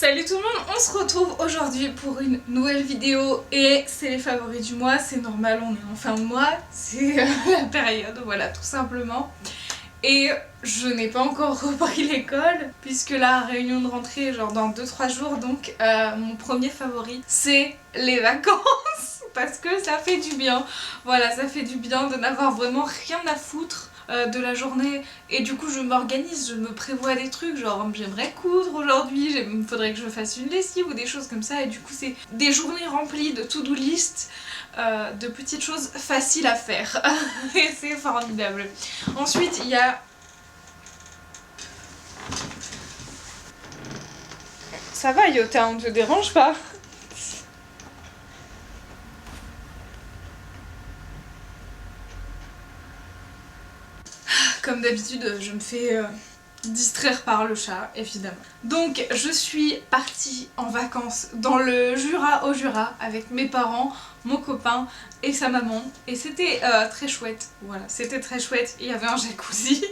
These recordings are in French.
Salut tout le monde, on se retrouve aujourd'hui pour une nouvelle vidéo et c'est les favoris du mois, c'est normal, on est en fin de mois, c'est la période, voilà, tout simplement. Et je n'ai pas encore repris l'école puisque la réunion de rentrée genre dans 2-3 jours, donc mon premier favori c'est les vacances parce que ça fait du bien. Voilà, ça fait du bien de n'avoir vraiment rien à foutre de la journée et du coup je m'organise, je me prévois des trucs genre j'aimerais coudre aujourd'hui, il faudrait que je fasse une lessive ou des choses comme ça et du coup c'est des journées remplies de to-do list, de petites choses faciles à faire et c'est formidable. Ensuite il y a... Ça va Yota, on te dérange pas? Comme d'habitude, je me fais distraire par le chat, évidemment. Donc, je suis partie en vacances dans le Jura, au Jura, avec mes parents, mon copain et sa maman. Et c'était très chouette, voilà, c'était très chouette. Il y avait un jacuzzi,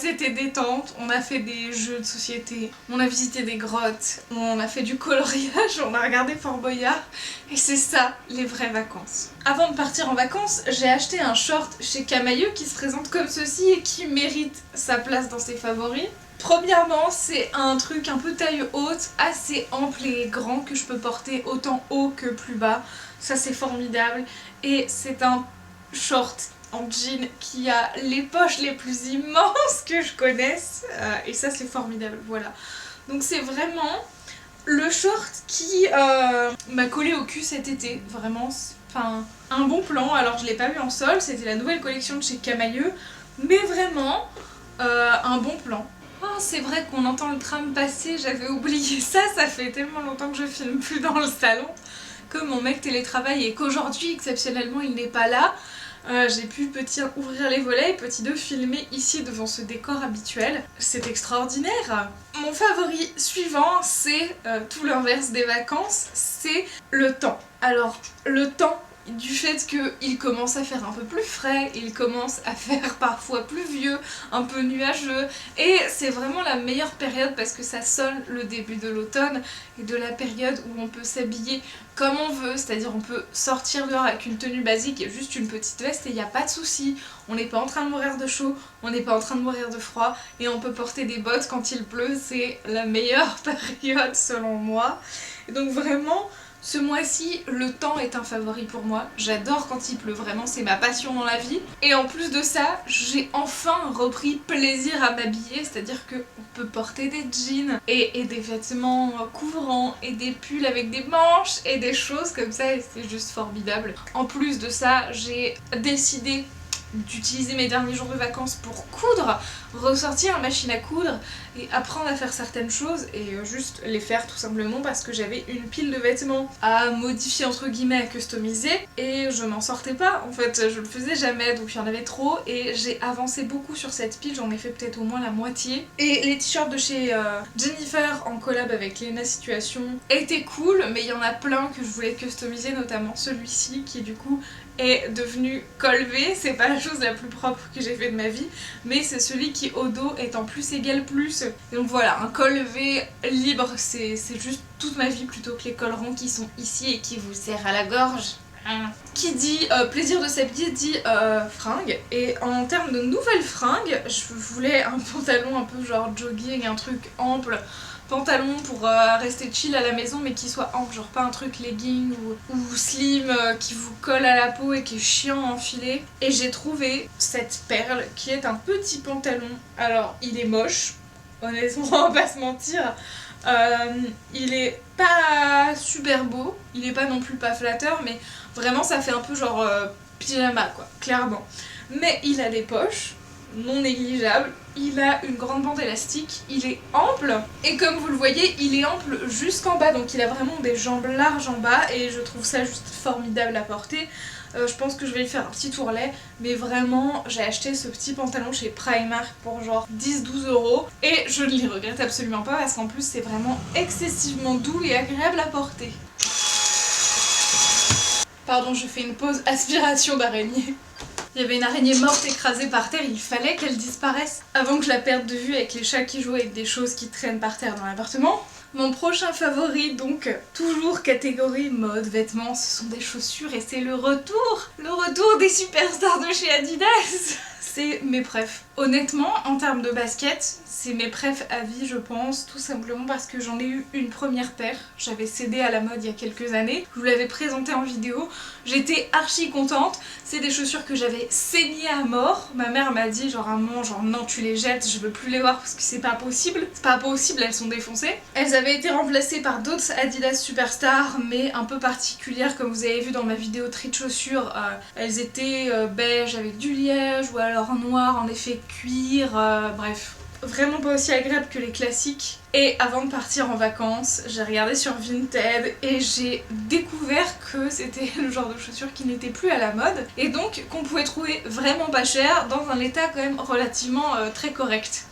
c'était détente, on a fait des jeux de société, on a visité des grottes, on a fait du coloriage, on a regardé Fort Boyard. Et c'est ça, les vraies vacances. Avant de partir en vacances, j'ai acheté un short chez Camailleux qui se présente comme ceci et qui mérite sa place dans ses favoris. Premièrement, c'est un truc un peu taille haute, assez ample et grand que je peux porter autant haut que plus bas. Ça c'est formidable. Et c'est un short en jean qui a les poches les plus immenses que je connaisse. Et ça c'est formidable, voilà. Donc c'est vraiment le short qui m'a collé au cul cet été. Vraiment, enfin, un bon plan. Alors je l'ai pas vu en sol, c'était la nouvelle collection de chez Camailleux. Mais vraiment, un bon plan. Oh, c'est vrai qu'on entend le tram passer, j'avais oublié ça, ça fait tellement longtemps que je filme plus dans le salon, que mon mec télétravaille et qu'aujourd'hui exceptionnellement il n'est pas là. J'ai pu petit 1 ouvrir les volets et petit 2 filmer ici devant ce décor habituel. C'est extraordinaire. Mon favori suivant c'est tout l'inverse des vacances, c'est le temps. Alors le temps, du fait qu'il commence à faire un peu plus frais, il commence à faire parfois pluvieux, un peu nuageux, et c'est vraiment la meilleure période parce que ça sonne le début de l'automne et de la période où on peut s'habiller comme on veut, c'est-à-dire on peut sortir dehors avec une tenue basique et juste une petite veste et il n'y a pas de souci, on n'est pas en train de mourir de chaud, on n'est pas en train de mourir de froid et on peut porter des bottes quand il pleut, c'est la meilleure période selon moi. Et donc vraiment, ce mois-ci, le temps est un favori pour moi. J'adore quand il pleut, vraiment, c'est ma passion dans la vie. Et en plus de ça, j'ai enfin repris plaisir à m'habiller, c'est-à-dire qu'on peut porter des jeans et des vêtements couvrants et des pulls avec des manches et des choses comme ça et c'est juste formidable. En plus de ça, j'ai décidé d'utiliser mes derniers jours de vacances pour coudre, ressortir la machine à coudre et apprendre à faire certaines choses et juste les faire tout simplement parce que j'avais une pile de vêtements à modifier entre guillemets, à customiser et je m'en sortais pas en fait, je le faisais jamais donc il y en avait trop et j'ai avancé beaucoup sur cette pile, j'en ai fait peut-être au moins la moitié et les t-shirts de chez Jennifer en collab avec Lena Situation étaient cool mais il y en a plein que je voulais customiser, notamment celui-ci qui du coup est devenu col V, c'est pas la chose la plus propre que j'ai fait de ma vie, mais c'est celui qui au dos est en plus égal plus. Et donc voilà, un col V libre, c'est juste toute ma vie plutôt que les cols ronds qui sont ici et qui vous serrent à la gorge. Qui dit plaisir de s'habiller dit fringues, et en termes de nouvelles fringues, je voulais un pantalon un peu genre jogging, un truc ample, pantalon pour rester chill à la maison mais qui soit ample, genre pas un truc legging ou slim qui vous colle à la peau et qui est chiant à enfiler. Et j'ai trouvé cette perle qui est un petit pantalon, alors il est moche, honnêtement on va pas se mentir, il est pas super beau, il est pas non plus pas flatteur mais vraiment ça fait un peu genre pyjama quoi, clairement. Mais il a des poches non négligeable, il a une grande bande élastique, il est ample et comme vous le voyez il est ample jusqu'en bas donc il a vraiment des jambes larges en bas et je trouve ça juste formidable à porter. Je pense que je vais lui faire un petit tourlet mais vraiment j'ai acheté ce petit pantalon chez Primark pour genre 10-12 € et je ne les regrette absolument pas parce qu'en plus c'est vraiment excessivement doux et agréable à porter. Pardon, je fais une pause aspiration d'araignée. Il y avait une araignée morte écrasée par terre, il fallait qu'elle disparaisse avant que je la perde de vue avec les chats qui jouent avec des choses qui traînent par terre dans l'appartement. Mon prochain favori, donc toujours catégorie mode, vêtements, ce sont des chaussures et c'est le retour des superstars de chez Adidas. C'est mes préfs. Honnêtement, en termes de basket, c'est mes préfs à vie, je pense, tout simplement parce que j'en ai eu une première paire. J'avais cédé à la mode il y a quelques années, je vous l'avais présenté en vidéo, j'étais archi contente. C'est des chaussures que j'avais saignées à mort. Ma mère m'a dit genre à un moment, genre non tu les jettes, je veux plus les voir parce que c'est pas possible. C'est pas possible, elles sont défoncées. Elles avaient été remplacées par d'autres Adidas Superstar, mais un peu particulières comme vous avez vu dans ma vidéo tri de chaussures. Elles étaient beige avec du liège ou alors noir en effet cuir, bref. Vraiment pas aussi agréable que les classiques. Et avant de partir en vacances, j'ai regardé sur Vinted et j'ai découvert que c'était le genre de chaussures qui n'était plus à la mode et donc qu'on pouvait trouver vraiment pas cher dans un état quand même relativement très correct.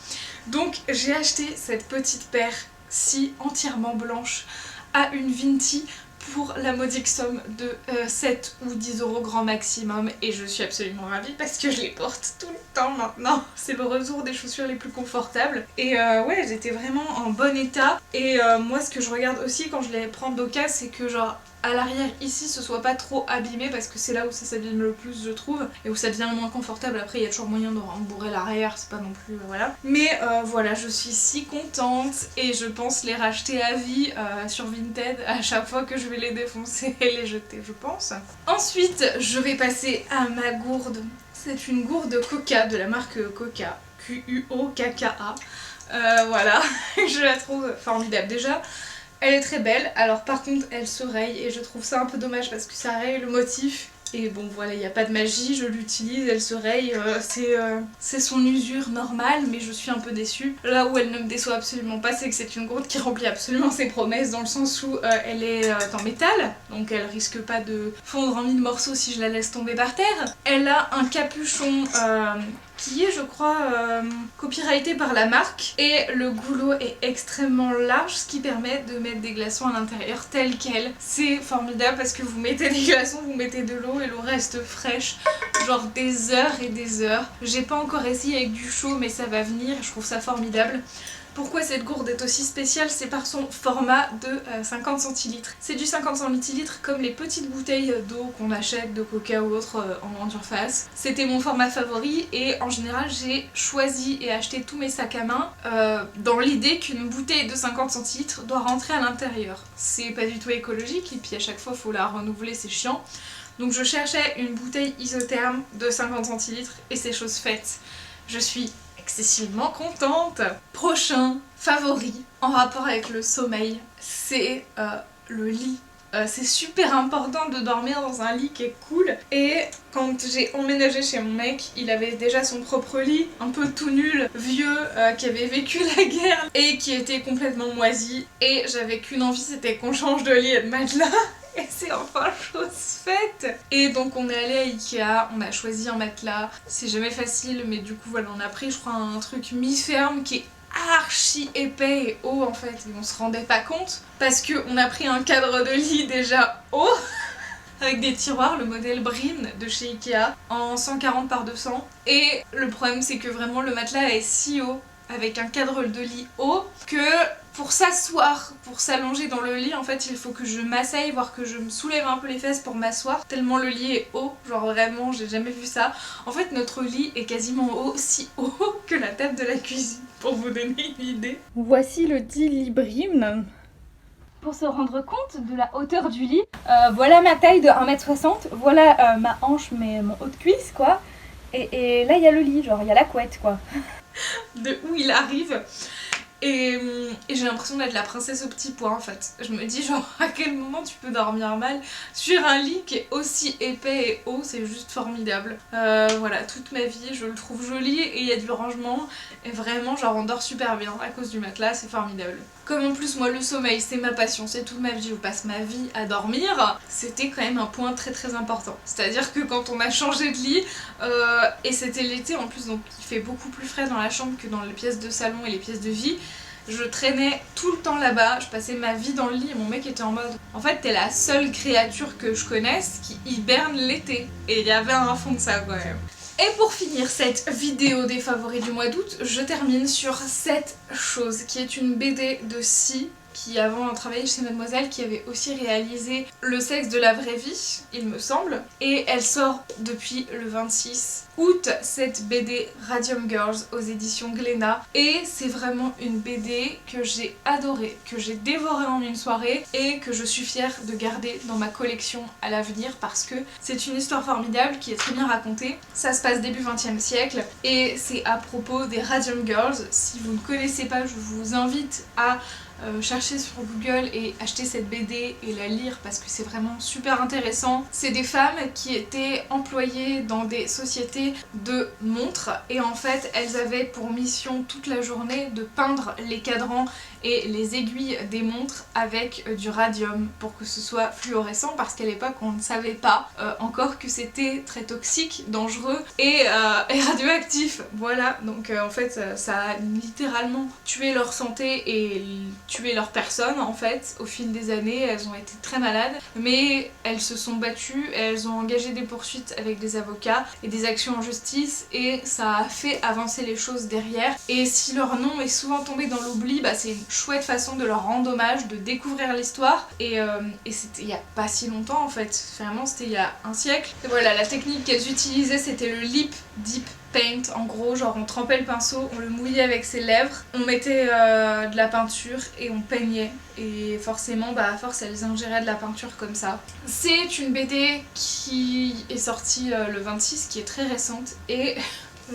Donc j'ai acheté cette petite paire-ci entièrement blanche à une Vinti pour la modique somme de 7 ou 10 € grand maximum et je suis absolument ravie parce que je les porte tout le temps maintenant. C'est le retour des chaussures les plus confortables et ouais, elles étaient vraiment en bon état et moi ce que je regarde aussi quand je les prends d'occasion c'est que genre à l'arrière ici ce soit pas trop abîmé parce que c'est là où ça s'abîme le plus je trouve et où ça devient moins confortable. Après il y a toujours moyen de rembourrer l'arrière, c'est pas non plus voilà. Mais voilà, je suis si contente et je pense les racheter à vie sur Vinted à chaque fois que je vais les défoncer et les jeter je pense. Ensuite je vais passer à ma gourde. C'est une gourde Coca de la marque Coca, Q-U-O-K-K-A. Voilà, je la trouve formidable déjà. Elle est très belle, alors par contre elle se raye et je trouve ça un peu dommage parce que ça raye le motif. Et bon voilà, il n'y a pas de magie, je l'utilise, elle se raye, c'est son usure normale mais je suis un peu déçue. Là où elle ne me déçoit absolument pas, c'est que c'est une gourde qui remplit absolument ses promesses dans le sens où elle est en métal, donc elle risque pas de fondre en mille morceaux si je la laisse tomber par terre. Elle a un capuchon qui est je crois copyrighté par la marque et le goulot est extrêmement large ce qui permet de mettre des glaçons à l'intérieur tels quels. C'est formidable parce que vous mettez des glaçons, vous mettez de l'eau et l'eau reste fraîche genre des heures et des heures. J'ai pas encore essayé avec du chaud mais ça va venir, je trouve ça formidable. Pourquoi cette gourde est aussi spéciale, c'est par son format de 50 centilitres. C'est du 50 centilitres comme les petites bouteilles d'eau qu'on achète de Coca ou autre en grande surface. C'était mon format favori et en général j'ai choisi et acheté tous mes sacs à main dans l'idée qu'une bouteille de 50 centilitres doit rentrer à l'intérieur. C'est pas du tout écologique et puis à chaque fois il faut la renouveler, c'est chiant. Donc je cherchais une bouteille isotherme de 50 centilitres et c'est chose faite. Je suis excessivement contente. Prochain favori en rapport avec le sommeil, c'est le lit. C'est super important de dormir dans un lit qui est cool et quand j'ai emménagé chez mon mec, il avait déjà son propre lit, un peu tout nul, vieux, qui avait vécu la guerre et qui était complètement moisi et j'avais qu'une envie, c'était qu'on change de lit et de matelas. Et c'est enfin chose faite. Et donc on est allé à Ikea, on a choisi un matelas. C'est jamais facile mais du coup voilà, on a pris je crois un truc mi-ferme qui est archi épais et haut en fait. Et on se rendait pas compte parce qu'on a pris un cadre de lit déjà haut avec des tiroirs, le modèle Brin de chez Ikea en 140 par 200. Et le problème c'est que vraiment le matelas est si haut avec un cadre de lit haut que pour s'asseoir, pour s'allonger dans le lit, en fait il faut que je m'asseye, voire que je me soulève un peu les fesses pour m'asseoir, tellement le lit est haut, genre vraiment j'ai jamais vu ça. En fait notre lit est quasiment aussi haut que la table de la cuisine, pour vous donner une idée. Voici le dit lit Brin. Pour se rendre compte de la hauteur du lit, voilà ma taille de 1m60, voilà ma hanche, mon haut de cuisse quoi, et là il y a le lit, genre il y a la couette quoi. De où il arrive. Et j'ai l'impression d'être la princesse au petit pois en fait. Je me dis genre à quel moment tu peux dormir mal sur un lit qui est aussi épais et haut, c'est juste formidable. Voilà, toute ma vie je le trouve joli et il y a du rangement et vraiment genre on dort super bien à cause du matelas, c'est formidable. Comme en plus moi le sommeil c'est ma passion, c'est toute ma vie, je passe ma vie à dormir, c'était quand même un point très très important. C'est-à-dire que quand on a changé de lit, et c'était l'été en plus donc il fait beaucoup plus frais dans la chambre que dans les pièces de salon et les pièces de vie, je traînais tout le temps là-bas, je passais ma vie dans le lit et mon mec était en mode en fait t'es la seule créature que je connaisse qui hiberne l'été. Et il y avait un fond de ça quand même. Et pour finir cette vidéo des favoris du mois d'août, je termine sur cette chose qui est une BD de Si qui avant travaillait chez Mademoiselle, qui avait aussi réalisé Le sexe de la vraie vie, il me semble. Et elle sort depuis le 26 août cette BD Radium Girls aux éditions Glénat. Et c'est vraiment une BD que j'ai adorée, que j'ai dévorée en une soirée et que je suis fière de garder dans ma collection à l'avenir parce que c'est une histoire formidable qui est très bien racontée. Ça se passe début 20e siècle et c'est à propos des Radium Girls. Si vous ne connaissez pas, je vous invite à chercher sur Google et acheter cette BD et la lire parce que c'est vraiment super intéressant. C'est des femmes qui étaient employées dans des sociétés de montres et en fait elles avaient pour mission toute la journée de peindre les cadrans et les aiguilles des montres avec du radium pour que ce soit fluorescent parce qu'à l'époque on ne savait pas encore que c'était très toxique, dangereux et radioactif. Voilà, donc en fait ça a littéralement tué leur santé et tué leur personne en fait. Au fil des années elles ont été très malades mais elles se sont battues, elles ont engagé des poursuites avec des avocats et des actions en justice et ça a fait avancer les choses derrière. Et si leur nom est souvent tombé dans l'oubli, bah c'est une chouette façon de leur rendre hommage, de découvrir l'histoire et c'était il y a pas si longtemps en fait, vraiment c'était il y a un siècle. Et voilà, la technique qu'elles utilisaient c'était le lip deep paint, en gros genre on trempait le pinceau, on le mouillait avec ses lèvres, on mettait de la peinture et on peignait et forcément bah à force elles ingéraient de la peinture comme ça. C'est une BD qui est sortie le 26 qui est très récente et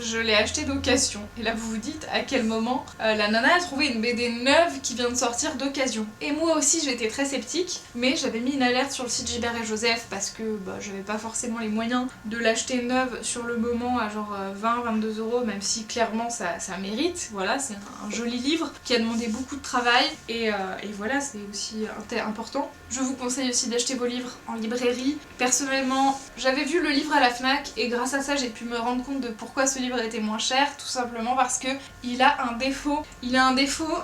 je l'ai acheté d'occasion. Et là vous vous dites à quel moment la nana a trouvé une BD neuve qui vient de sortir d'occasion. Et moi aussi j'étais très sceptique, mais j'avais mis une alerte sur le site Gilbert et Joseph parce que bah, j'avais pas forcément les moyens de l'acheter neuve sur le moment à genre 20-22 €, même si clairement ça mérite. Voilà, c'est un joli livre qui a demandé beaucoup de travail et voilà, c'est aussi important. Je vous conseille aussi d'acheter vos livres en librairie. Personnellement, j'avais vu le livre à la FNAC et grâce à ça j'ai pu me rendre compte de pourquoi ce livre était moins cher, tout simplement parce que il a un défaut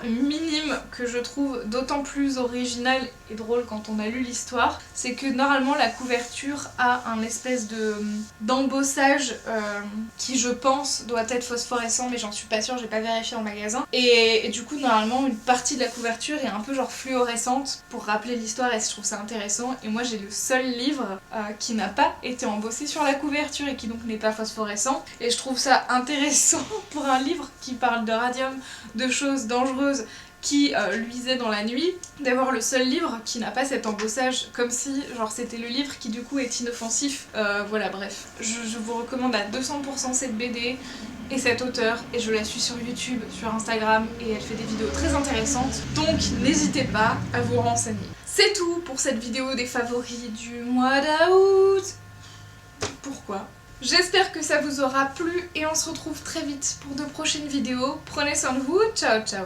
minime que je trouve d'autant plus original et drôle quand on a lu l'histoire, c'est que normalement la couverture a un espèce d'embossage qui je pense doit être phosphorescent mais j'en suis pas sûre, j'ai pas vérifié en magasin et du coup normalement une partie de la couverture est un peu genre fluorescente pour rappeler l'histoire et je trouve ça intéressant et moi j'ai le seul livre qui n'a pas été embossé sur la couverture et qui donc n'est pas phosphorescent et je trouve ça intéressant pour un livre qui parle de radium, de choses dangereuses qui luisait dans la nuit, d'avoir le seul livre qui n'a pas cet embossage, comme si genre c'était le livre qui du coup est inoffensif. Voilà, bref. Je vous recommande à 200% cette BD et cette auteure, et je la suis sur YouTube, sur Instagram, et elle fait des vidéos très intéressantes, donc n'hésitez pas à vous renseigner. C'est tout pour cette vidéo des favoris du mois d'août. Pourquoi ? J'espère que ça vous aura plu et on se retrouve très vite pour de prochaines vidéos. Prenez soin de vous, ciao ciao.